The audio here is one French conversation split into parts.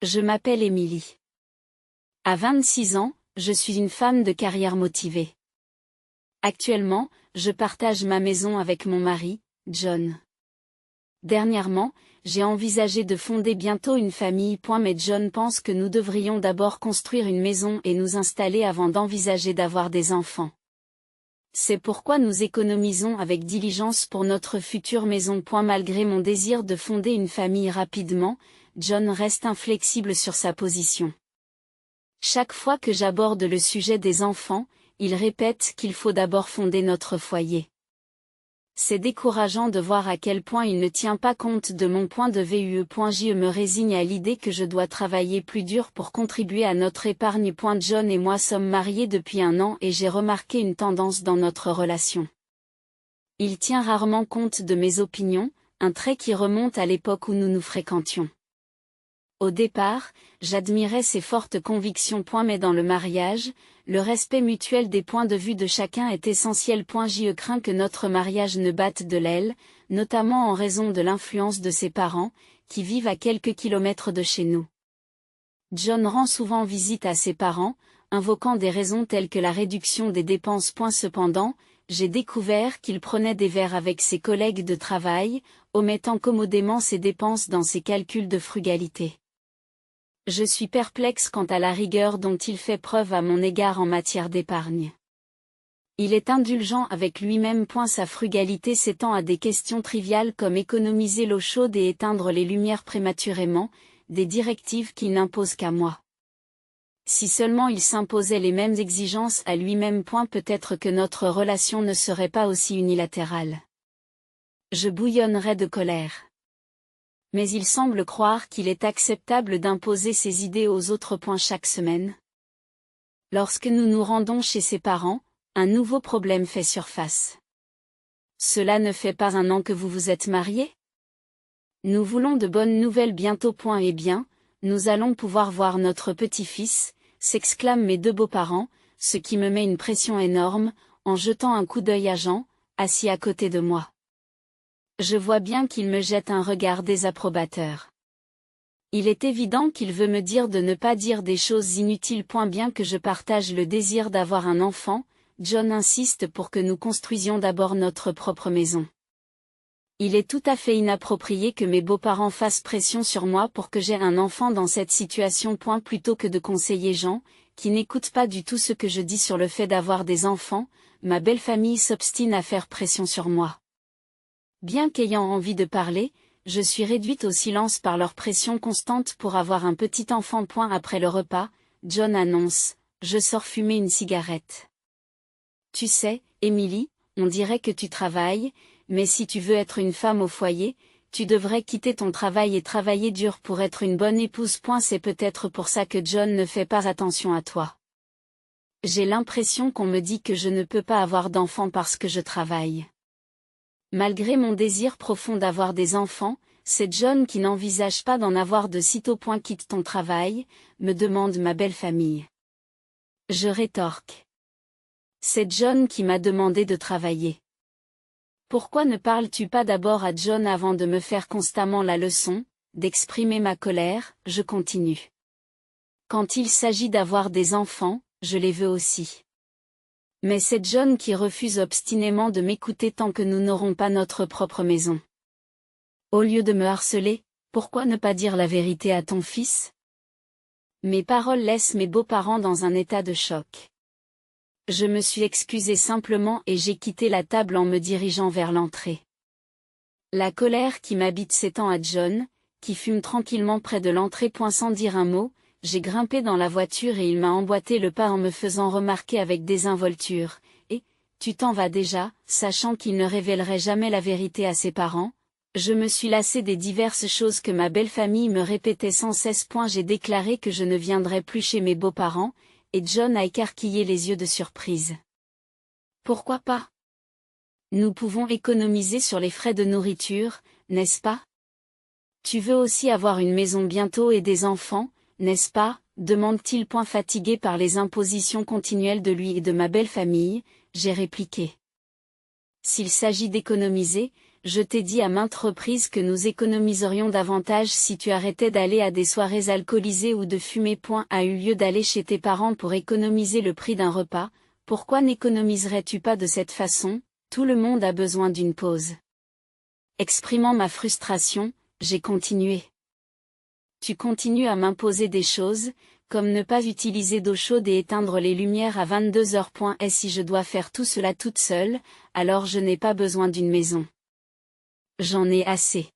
Je m'appelle Émilie. À 26 ans, je suis une femme de carrière motivée. Actuellement, je partage ma maison avec mon mari, John. Dernièrement, j'ai envisagé de fonder bientôt une famille. Mais John pense que nous devrions d'abord construire une maison et nous installer avant d'envisager d'avoir des enfants. C'est pourquoi nous économisons avec diligence pour notre future maison. Malgré mon désir de fonder une famille rapidement, John reste inflexible sur sa position. Chaque fois que j'aborde le sujet des enfants, il répète qu'il faut d'abord fonder notre foyer. C'est décourageant de voir à quel point il ne tient pas compte de mon point de vue. Je me résigne à l'idée que je dois travailler plus dur pour contribuer à notre épargne. John et moi sommes mariés depuis 1 an et j'ai remarqué une tendance dans notre relation. Il tient rarement compte de mes opinions, un trait qui remonte à l'époque où nous nous fréquentions. Au départ, j'admirais ses fortes convictions. Mais dans le mariage, le respect mutuel des points de vue de chacun est essentiel. Je crains que notre mariage ne batte de l'aile, notamment en raison de l'influence de ses parents, qui vivent à quelques kilomètres de chez nous. John rend souvent visite à ses parents, invoquant des raisons telles que la réduction des dépenses. Cependant, j'ai découvert qu'il prenait des verres avec ses collègues de travail, omettant commodément ses dépenses dans ses calculs de frugalité. Je suis perplexe quant à la rigueur dont il fait preuve à mon égard en matière d'épargne. Il est indulgent avec lui-même. Sa frugalité s'étend à des questions triviales comme économiser l'eau chaude et éteindre les lumières prématurément, des directives qu'il n'impose qu'à moi. Si seulement il s'imposait les mêmes exigences à lui-même. Peut-être que notre relation ne serait pas aussi unilatérale. Je bouillonnerais de colère. Mais il semble croire qu'il est acceptable d'imposer ses idées aux autres. Chaque semaine, lorsque nous nous rendons chez ses parents, un nouveau problème fait surface. Cela ne fait pas 1 an que vous vous êtes mariés? Nous voulons de bonnes nouvelles bientôt. Eh bien, nous allons pouvoir voir notre petit-fils, s'exclament mes 2 beaux-parents, ce qui me met une pression énorme, en jetant un coup d'œil à Jean, assis à côté de moi. Je vois bien qu'il me jette un regard désapprobateur. Il est évident qu'il veut me dire de ne pas dire des choses inutiles. Bien que je partage le désir d'avoir un enfant, John insiste pour que nous construisions d'abord notre propre maison. Il est tout à fait inapproprié que mes beaux-parents fassent pression sur moi pour que j'aie un enfant dans cette situation. Plutôt que de conseiller Jean, qui n'écoute pas du tout ce que je dis sur le fait d'avoir des enfants, ma belle famille s'obstine à faire pression sur moi. Bien qu'ayant envie de parler, je suis réduite au silence par leur pression constante pour avoir un petit enfant. Après le repas, John annonce: je sors fumer une cigarette. Tu sais, Émilie, on dirait que tu travailles, mais si tu veux être une femme au foyer, tu devrais quitter ton travail et travailler dur pour être une bonne épouse. C'est peut-être pour ça que John ne fait pas attention à toi. J'ai l'impression qu'on me dit que je ne peux pas avoir d'enfants parce que je travaille. Malgré mon désir profond d'avoir des enfants, c'est John qui n'envisage pas d'en avoir de sitôt. Quitte ton travail, me demande ma belle famille. Je rétorque. C'est John qui m'a demandé de travailler. Pourquoi ne parles-tu pas d'abord à John avant de me faire constamment la leçon, d'exprimer ma colère? Je continue. Quand il s'agit d'avoir des enfants, je les veux aussi. Mais c'est John qui refuse obstinément de m'écouter tant que nous n'aurons pas notre propre maison. Au lieu de me harceler, pourquoi ne pas dire la vérité à ton fils? Mes paroles laissent mes beaux-parents dans un état de choc. Je me suis excusée simplement et j'ai quitté la table en me dirigeant vers l'entrée. La colère qui m'habite s'étend à John, qui fume tranquillement près de l'entrée. Sans dire un mot, j'ai grimpé dans la voiture et il m'a emboîté le pas en me faisant remarquer avec désinvolture: et, tu t'en vas déjà, sachant qu'il ne révélerait jamais la vérité à ses parents? Je me suis lassée des diverses choses que ma belle famille me répétait sans cesse. J'ai déclaré que je ne viendrais plus chez mes beaux-parents, et John a écarquillé les yeux de surprise. Pourquoi pas? Nous pouvons économiser sur les frais de nourriture, n'est-ce pas? Tu veux aussi avoir une maison bientôt et des enfants, n'est-ce pas? Demande-t-il. Fatigué par les impositions continuelles de lui et de ma belle famille, j'ai répliqué. S'il s'agit d'économiser, je t'ai dit à maintes reprises que nous économiserions davantage si tu arrêtais d'aller à des soirées alcoolisées ou de fumer. A eu lieu d'aller chez tes parents pour économiser le prix d'un repas, pourquoi n'économiserais-tu pas de cette façon? Tout le monde a besoin d'une pause. Exprimant ma frustration, j'ai continué. Tu continues à m'imposer des choses, comme ne pas utiliser d'eau chaude et éteindre les lumières à 22 heures. Et si je dois faire tout cela toute seule, alors je n'ai pas besoin d'une maison. J'en ai assez.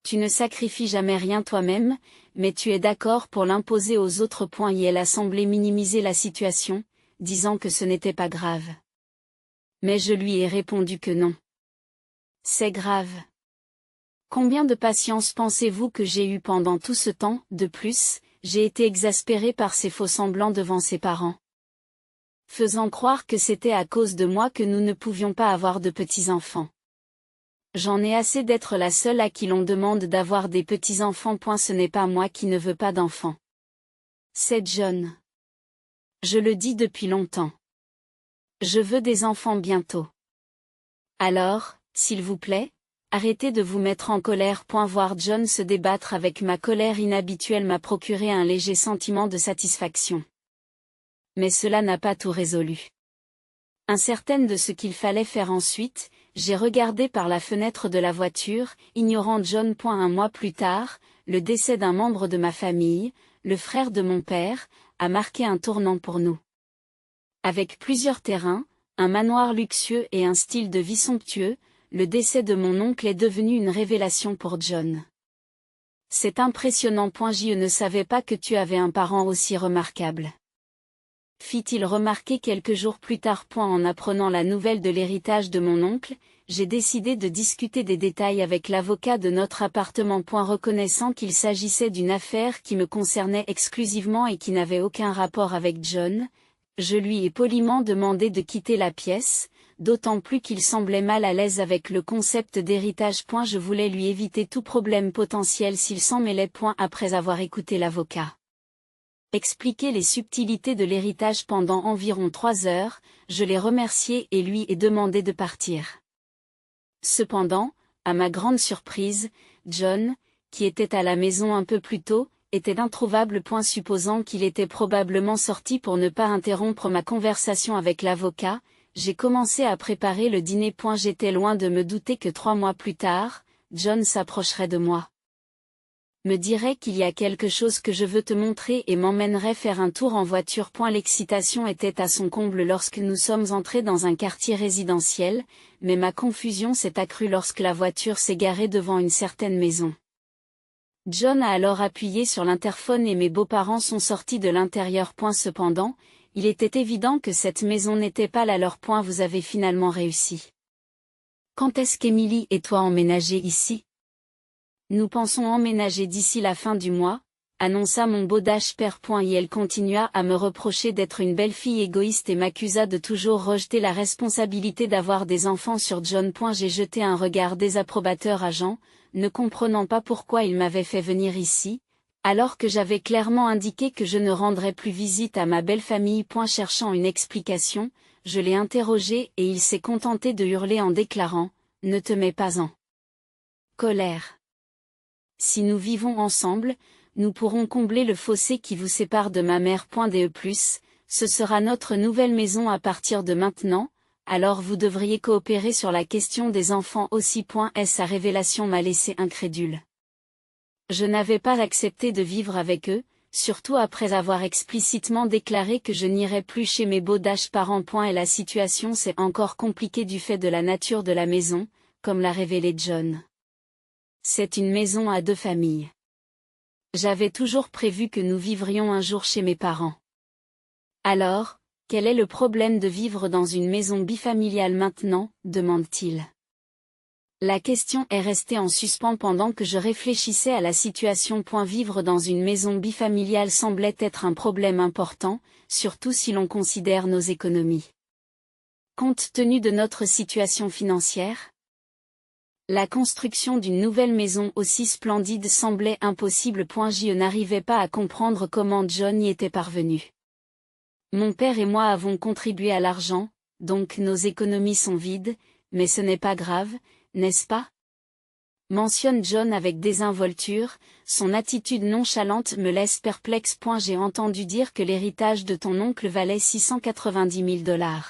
Tu ne sacrifies jamais rien toi-même, mais tu es d'accord pour l'imposer aux autres. Et elle a semblé minimiser la situation, disant que ce n'était pas grave. Mais je lui ai répondu que non. C'est grave. Combien de patience pensez-vous que j'ai eu pendant tout ce temps? De plus, j'ai été exaspérée par ces faux-semblants devant ses parents, faisant croire que c'était à cause de moi que nous ne pouvions pas avoir de petits-enfants. J'en ai assez d'être la seule à qui l'on demande d'avoir des petits-enfants. Ce n'est pas moi qui ne veux pas d'enfants. C'est John. Je le dis depuis longtemps. Je veux des enfants bientôt. Alors, s'il vous plaît, arrêtez de vous mettre en colère. Voir John se débattre avec ma colère inhabituelle m'a procuré un léger sentiment de satisfaction. Mais cela n'a pas tout résolu. Incertaine de ce qu'il fallait faire ensuite, j'ai regardé par la fenêtre de la voiture, ignorant John. Un mois plus tard, le décès d'un membre de ma famille, le frère de mon père, a marqué un tournant pour nous. Avec plusieurs terrains, un manoir luxueux et un style de vie somptueux, le décès de mon oncle est devenu une révélation pour John. C'est impressionnant. Je ne savais pas que tu avais un parent aussi remarquable, fit-il remarquer quelques jours plus tard. En apprenant la nouvelle de l'héritage de mon oncle, j'ai décidé de discuter des détails avec l'avocat de notre appartement. Reconnaissant qu'il s'agissait d'une affaire qui me concernait exclusivement et qui n'avait aucun rapport avec John, je lui ai poliment demandé de quitter la pièce, d'autant plus qu'il semblait mal à l'aise avec le concept d'héritage. Je voulais lui éviter tout problème potentiel s'il s'en mêlait. Après avoir écouté l'avocat expliquer les subtilités de l'héritage pendant environ 3 heures, je l'ai remercié et lui ai demandé de partir. Cependant, à ma grande surprise, John, qui était à la maison un peu plus tôt, était introuvable. Supposant qu'il était probablement sorti pour ne pas interrompre ma conversation avec l'avocat, j'ai commencé à préparer le dîner. J'étais loin de me douter que 3 mois plus tard, John s'approcherait de moi, me dirait qu'il y a quelque chose que je veux te montrer et m'emmènerait faire un tour en voiture. L'excitation était à son comble lorsque nous sommes entrés dans un quartier résidentiel, mais ma confusion s'est accrue lorsque la voiture s'est garée devant une certaine maison. John a alors appuyé sur l'interphone et mes beaux-parents sont sortis de l'intérieur. Cependant, il était évident que cette maison n'était pas la leur. Vous avez finalement réussi. Quand est-ce qu'Emily et toi emménagez ici? Nous pensons emménager d'ici la fin du mois, annonça mon beau père. Et elle continua à me reprocher d'être une belle fille égoïste et m'accusa de toujours rejeter la responsabilité d'avoir des enfants sur John. J'ai jeté un regard désapprobateur à Jean, ne comprenant pas pourquoi il m'avait fait venir ici, alors que j'avais clairement indiqué que je ne rendrais plus visite à ma belle famille. Cherchant une explication, je l'ai interrogé et il s'est contenté de hurler en déclarant « Ne te mets pas en colère. Si nous vivons ensemble, nous pourrons combler le fossé qui vous sépare de ma mère. Ce sera notre nouvelle maison à partir de maintenant, alors vous devriez coopérer sur la question des enfants aussi. Sa révélation m'a laissé incrédule. Je n'avais pas accepté de vivre avec eux, surtout après avoir explicitement déclaré que je n'irais plus chez mes beaux parents. Et la situation s'est encore compliquée du fait de la nature de la maison, comme l'a révélé John. C'est une maison à 2 familles. J'avais toujours prévu que nous vivrions un jour chez mes parents. Alors, quel est le problème de vivre dans une maison bifamiliale maintenant, demande-t-il. La question est restée en suspens pendant que je réfléchissais à la situation. Vivre dans une maison bifamiliale semblait être un problème important, surtout si l'on considère nos économies. Compte tenu de notre situation financière, la construction d'une nouvelle maison aussi splendide semblait impossible. Je n'arrivais pas à comprendre comment John y était parvenu. Mon père et moi avons contribué à l'argent, donc nos économies sont vides, mais ce n'est pas grave, n'est-ce pas? Mentionne John avec désinvolture, son attitude nonchalante me laisse perplexe. J'ai entendu dire que l'héritage de ton oncle valait 690 000 $.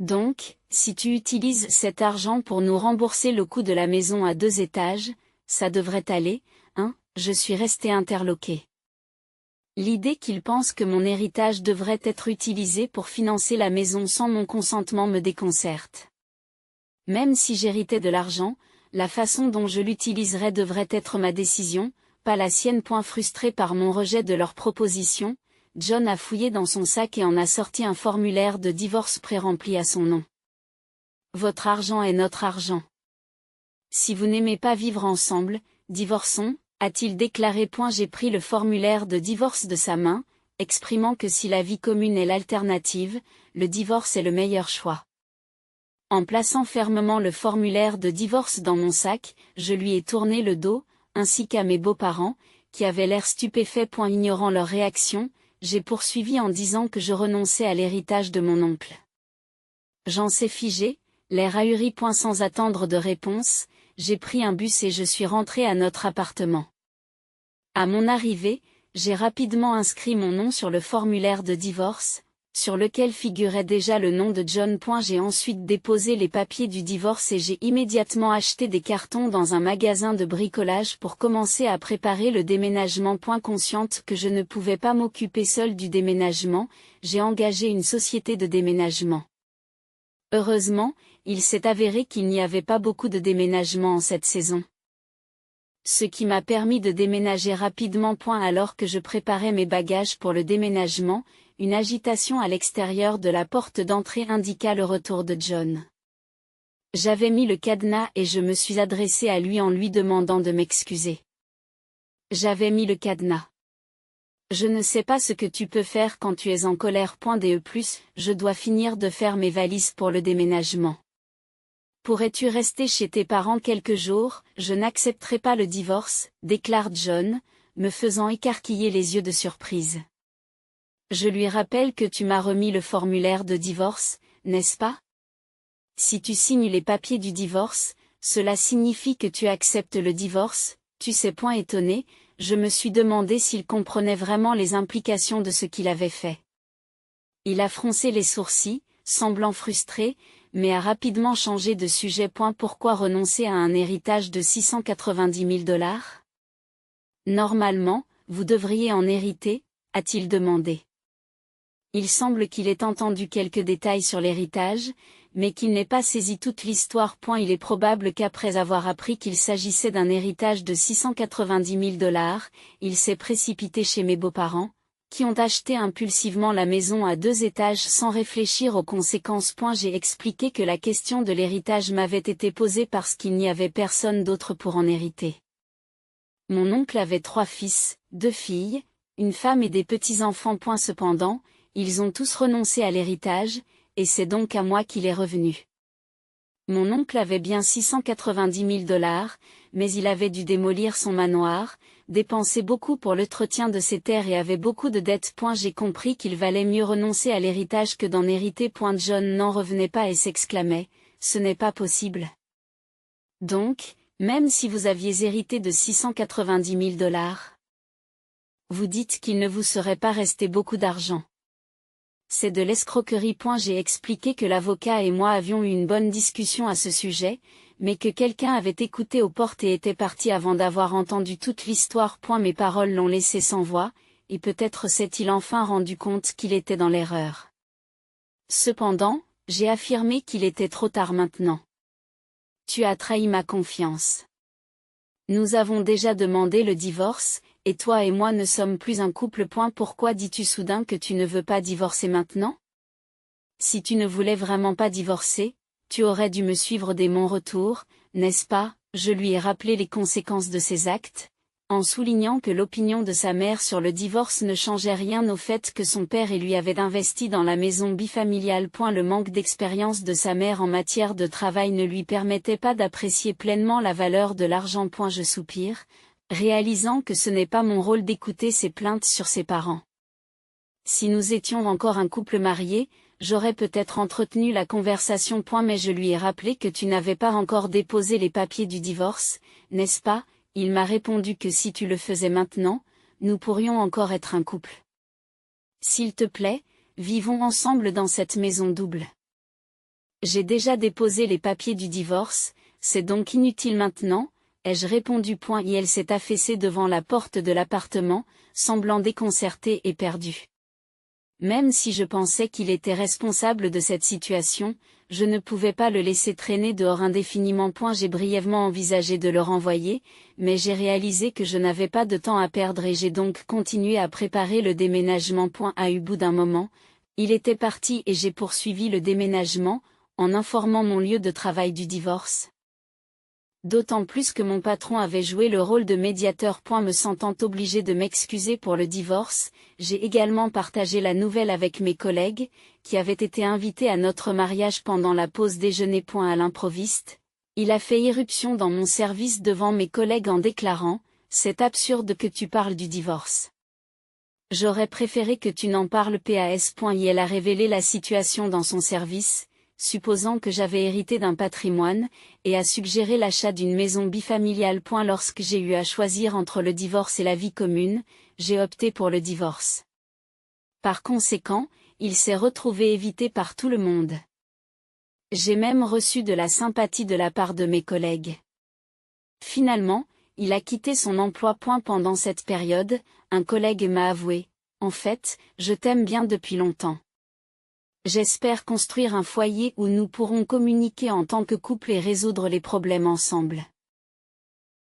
Donc, si tu utilises cet argent pour nous rembourser le coût de la maison à 2 étages, ça devrait aller, hein? Je suis resté interloqué. L'idée qu'il pense que mon héritage devrait être utilisé pour financer la maison sans mon consentement me déconcerte. Même si j'héritais de l'argent, la façon dont je l'utiliserais devrait être ma décision, pas la sienne. Frustré par mon rejet de leur proposition, John a fouillé dans son sac et en a sorti un formulaire de divorce pré-rempli à son nom. Votre argent est notre argent. Si vous n'aimez pas vivre ensemble, divorçons, a-t-il déclaré. J'ai pris le formulaire de divorce de sa main, exprimant que si la vie commune est l'alternative, le divorce est le meilleur choix. En plaçant fermement le formulaire de divorce dans mon sac, je lui ai tourné le dos, ainsi qu'à mes beaux-parents, qui avaient l'air stupéfaits. Ignorant leur réaction, j'ai poursuivi en disant que je renonçais à l'héritage de mon oncle. J'en sais figé, l'air ahuri. Sans attendre de réponse, j'ai pris un bus et je suis rentré à notre appartement. À mon arrivée, j'ai rapidement inscrit mon nom sur le formulaire de divorce, sur lequel figurait déjà le nom de John. J'ai ensuite déposé les papiers du divorce et j'ai immédiatement acheté des cartons dans un magasin de bricolage pour commencer à préparer le déménagement. Consciente que je ne pouvais pas m'occuper seule du déménagement, j'ai engagé une société de déménagement. Heureusement, il s'est avéré qu'il n'y avait pas beaucoup de déménagements en cette saison. Ce qui m'a permis de déménager rapidement. Alors que je préparais mes bagages pour le déménagement, une agitation à l'extérieur de la porte d'entrée indiqua le retour de John. J'avais mis le cadenas et je me suis adressé à lui en lui demandant de m'excuser. J'avais mis le cadenas. Je ne sais pas ce que tu peux faire quand tu es en colère. Je dois finir de faire mes valises pour le déménagement. Pourrais-tu rester chez tes parents quelques jours? Je n'accepterai pas le divorce, déclare John, me faisant écarquiller les yeux de surprise. Je lui rappelle que tu m'as remis le formulaire de divorce, n'est-ce pas? Si tu signes les papiers du divorce, cela signifie que tu acceptes le divorce. Tu sais. Étonné, je me suis demandé s'il comprenait vraiment les implications de ce qu'il avait fait. Il a froncé les sourcils, semblant frustré, mais a rapidement changé de sujet. Pourquoi renoncer à un héritage de 690 000 $? Normalement, vous devriez en hériter, a-t-il demandé. Il semble qu'il ait entendu quelques détails sur l'héritage, mais qu'il n'ait pas saisi toute l'histoire. Il est probable qu'après avoir appris qu'il s'agissait d'un héritage de 690 000 $, il s'est précipité chez mes beaux-parents, qui ont acheté impulsivement la maison à 2 étages sans réfléchir aux conséquences. J'ai expliqué que la question de l'héritage m'avait été posée parce qu'il n'y avait personne d'autre pour en hériter. Mon oncle avait 3 fils, 2 filles, une femme et des petits-enfants. Cependant, ils ont tous renoncé à l'héritage, et c'est donc à moi qu'il est revenu. Mon oncle avait bien 690 000 $, mais il avait dû démolir son manoir, dépenser beaucoup pour l'entretien de ses terres et avait beaucoup de dettes. J'ai compris qu'il valait mieux renoncer à l'héritage que d'en hériter. John n'en revenait pas et s'exclamait, ce n'est pas possible. Donc, même si vous aviez hérité de 690 000 $, vous dites qu'il ne vous serait pas resté beaucoup d'argent. C'est de l'escroquerie. J'ai expliqué que l'avocat et moi avions eu une bonne discussion à ce sujet, mais que quelqu'un avait écouté aux portes et était parti avant d'avoir entendu toute l'histoire. Mes paroles l'ont laissé sans voix, et peut-être s'est-il enfin rendu compte qu'il était dans l'erreur. Cependant, j'ai affirmé qu'il était trop tard maintenant. Tu as trahi ma confiance. Nous avons déjà demandé le divorce, et toi et moi ne sommes plus un couple. Pourquoi dis-tu soudain que tu ne veux pas divorcer maintenant? Si tu ne voulais vraiment pas divorcer, tu aurais dû me suivre dès mon retour, n'est-ce pas? Je lui ai rappelé les conséquences de ses actes, en soulignant que l'opinion de sa mère sur le divorce ne changeait rien au fait que son père et lui avaient investi dans la maison bifamiliale. Le manque d'expérience de sa mère en matière de travail ne lui permettait pas d'apprécier pleinement la valeur de l'argent. Je soupire, réalisant que ce n'est pas mon rôle d'écouter ses plaintes sur ses parents. Si nous étions encore un couple marié, j'aurais peut-être entretenu la conversation. Mais je lui ai rappelé que tu n'avais pas encore déposé les papiers du divorce, n'est-ce pas? Il m'a répondu que si tu le faisais maintenant, nous pourrions encore être un couple. S'il te plaît, vivons ensemble dans cette maison double. J'ai déjà déposé les papiers du divorce, c'est donc inutile maintenant, ai-je répondu. Et elle s'est affaissée devant la porte de l'appartement, semblant déconcertée et perdue. Même si je pensais qu'il était responsable de cette situation, je ne pouvais pas le laisser traîner dehors indéfiniment. J'ai brièvement envisagé de le renvoyer, mais j'ai réalisé que je n'avais pas de temps à perdre et j'ai donc continué à préparer le déménagement. À au bout d'un moment, il était parti et j'ai poursuivi le déménagement, en informant mon lieu de travail du divorce. D'autant plus que mon patron avait joué le rôle de médiateur. Me sentant obligé de m'excuser pour le divorce, j'ai également partagé la nouvelle avec mes collègues, qui avaient été invités à notre mariage pendant la pause déjeuner. À l'improviste, il a fait irruption dans mon service devant mes collègues en déclarant « C'est absurde que tu parles du divorce. J'aurais préféré que tu n'en parles pas. » Et elle a révélé la situation dans son service, supposant que j'avais hérité d'un patrimoine, et a suggéré l'achat d'une maison bifamiliale. Lorsque j'ai eu à choisir entre le divorce et la vie commune, j'ai opté pour le divorce. Par conséquent, il s'est retrouvé évité par tout le monde. J'ai même reçu de la sympathie de la part de mes collègues. Finalement, il a quitté son emploi. Pendant cette période, un collègue m'a avoué « En fait, je t'aime bien depuis longtemps. J'espère construire un foyer où nous pourrons communiquer en tant que couple et résoudre les problèmes ensemble. »